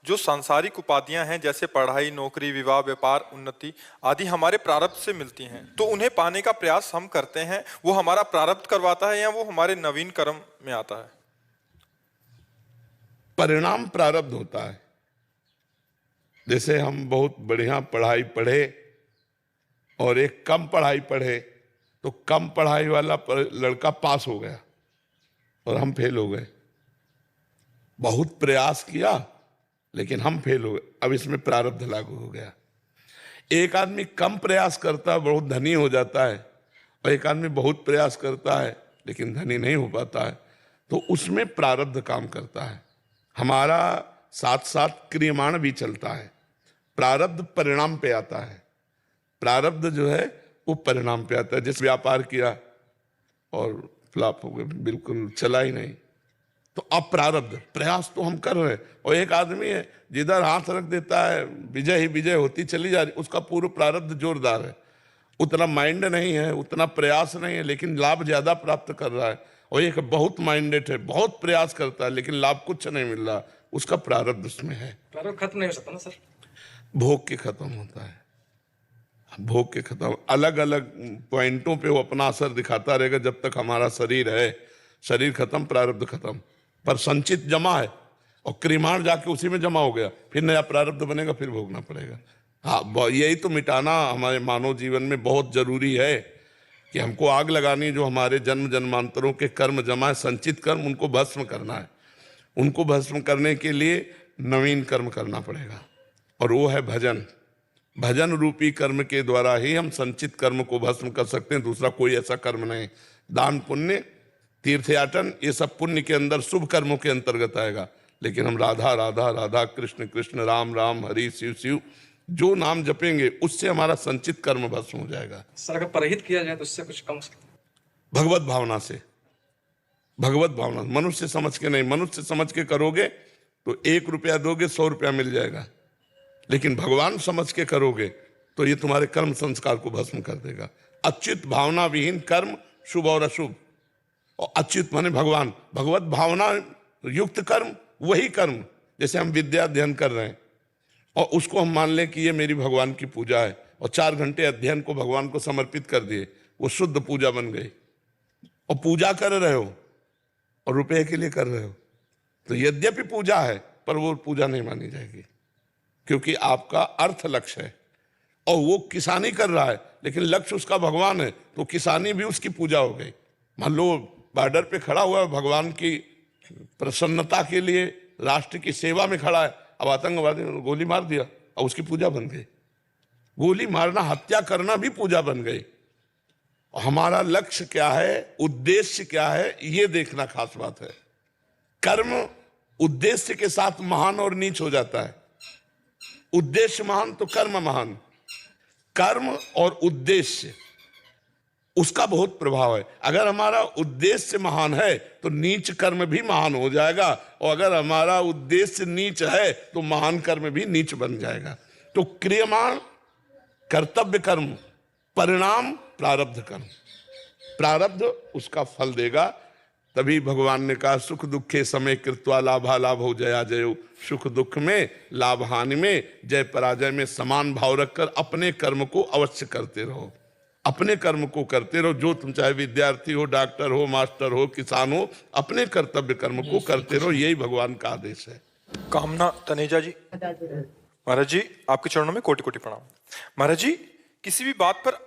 जो सांसारिक उपाधियां हैं जैसे पढ़ाई, नौकरी, विवाह, व्यापार, उन्नति आदि हमारे प्रारब्ध से मिलती हैं, तो उन्हें पाने का प्रयास हम करते हैं, वो हमारा प्रारब्ध करवाता है या वो हमारे नवीन कर्म में आता है? परिणाम प्रारब्ध होता है। जैसे हम बहुत बढ़िया पढ़ाई पढ़े और एक कम पढ़ाई पढ़े, तो कम पढ़ाई वाला लड़का पास हो गया और हम फेल हो गए। बहुत प्रयास किया लेकिन हम फेल हो गए, अब इसमें प्रारब्ध लागू हो गया। एक आदमी कम प्रयास करता है, बहुत धनी हो जाता है, और एक आदमी बहुत प्रयास करता है लेकिन धनी नहीं हो पाता है, तो उसमें प्रारब्ध काम करता है। हमारा साथ साथ क्रियमाण भी चलता है। प्रारब्ध परिणाम पे आता है। प्रारब्ध जो है वो परिणाम पे आता है। जैसे व्यापार किया और फ्लॉप हो गया, बिल्कुल चला ही नहीं, तो अब प्रारब्ध, प्रयास तो हम कर रहे हैं। और एक आदमी है जिधर हाथ रख देता है विजय ही विजय होती चली जा रही, उसका पूर्व प्रारब्ध जोरदार है, उतना माइंड नहीं है, उतना प्रयास नहीं है, लेकिन लाभ ज्यादा प्राप्त कर रहा है। और एक बहुत माइंडेड है, बहुत प्रयास करता है लेकिन लाभ कुछ नहीं मिल रहा, उसका प्रारब्ध उसमें है। प्रारब्ध खत्म नहीं हो सकता ना सर? भोग के खत्म होता है, भोग के खत्म। अलग अलग पॉइंटों पे वो अपना असर दिखाता रहेगा जब तक हमारा शरीर है। शरीर खत्म, प्रारब्ध खत्म, पर संचित जमा है और क्रियमाण जाके उसी में जमा हो गया, फिर नया प्रारब्ध बनेगा, फिर भोगना पड़ेगा। हाँ, यही तो मिटाना हमारे मानव जीवन में बहुत जरूरी है कि हमको आग लगानी, जो हमारे जन्म जन्मांतरों के कर्म जमा है, संचित कर्म, उनको भस्म करना है। उनको भस्म करने के लिए नवीन कर्म करना पड़ेगा, और वो है भजन। भजन रूपी कर्म के द्वारा ही हम संचित कर्म को भस्म कर सकते हैं, दूसरा कोई ऐसा कर्म नहीं। दान पुण्य, तीर्थयाटन, ये सब पुण्य के अंदर शुभ कर्मों के अंतर्गत आएगा, लेकिन हम राधा राधा राधा, कृष्ण कृष्ण, राम राम, हरि शिव शिव जो नाम जपेंगे, उससे हमारा संचित कर्म भस्म हो जाएगा। सर अगर परहित किया जाए तो इससे कुछ कम हो सकता है? भगवत भावना से, भगवत भावना, मनुष्य समझ के नहीं। मनुष्य समझ के करोगे तो 1 रुपया दोगे 100 रुपया मिल जाएगा, लेकिन भगवान समझ के करोगे तो ये तुम्हारे कर्म संस्कार को भस्म कर देगा। अच्युत भावना विहीन कर्म शुभ और अशुभ, और अच्युत माने भगवान, भगवत भावना युक्त कर्म वही कर्म। जैसे हम विद्या अध्ययन कर रहे हैं और उसको हम मान लें कि ये मेरी भगवान की पूजा है, और 4 घंटे अध्ययन को भगवान को समर्पित कर दिए, वो शुद्ध पूजा बन गई। और पूजा कर रहे हो और रुपए के लिए कर रहे हो, तो यद्यपि पूजा है पर वो पूजा नहीं मानी जाएगी, क्योंकि आपका अर्थ लक्ष्य है। और वो किसानी कर रहा है लेकिन लक्ष्य उसका भगवान है, तो किसानी भी उसकी पूजा हो गई। मान लो बॉर्डर पे खड़ा हुआ है, भगवान की प्रसन्नता के लिए राष्ट्र की सेवा में खड़ा है, अब आतंकवादी ने गोली मार दिया और उसकी पूजा बन गई। गोली मारना, हत्या करना भी पूजा बन गई। और हमारा लक्ष्य क्या है, उद्देश्य क्या है, ये देखना खास बात है। कर्म उद्देश्य के साथ महान और नीच हो जाता है। उद्देश्य महान तो कर्म महान। कर्म और उद्देश्य, उसका बहुत प्रभाव है। अगर हमारा उद्देश्य महान है तो नीच कर्म भी महान हो जाएगा, और अगर हमारा उद्देश्य नीच है तो महान कर्म भी नीच बन जाएगा। तो क्रियमाण कर्तव्य कर्म, परिणाम प्रारब्ध कर्म। प्रारब्ध उसका फल देगा। तभी भगवान ने कहा सुख दुखे समय कृत्वा लाभा लाभो जया जयो। सुख दुख में, लाभ हानि में, जय पराजय में समान भाव रखकर अपने कर्म को अवश्य करते रहो। अपने कर्म को करते रहो। जो तुम चाहे विद्यार्थी हो, डॉक्टर हो, मास्टर हो, किसान हो, अपने कर्तव्य कर्म को करते रहो, यही भगवान का आदेश है। कामना तनेजा जी। महाराज जी, आपके चरणों में कोटि कोटि प्रणाम। महाराज जी, किसी भी बात पर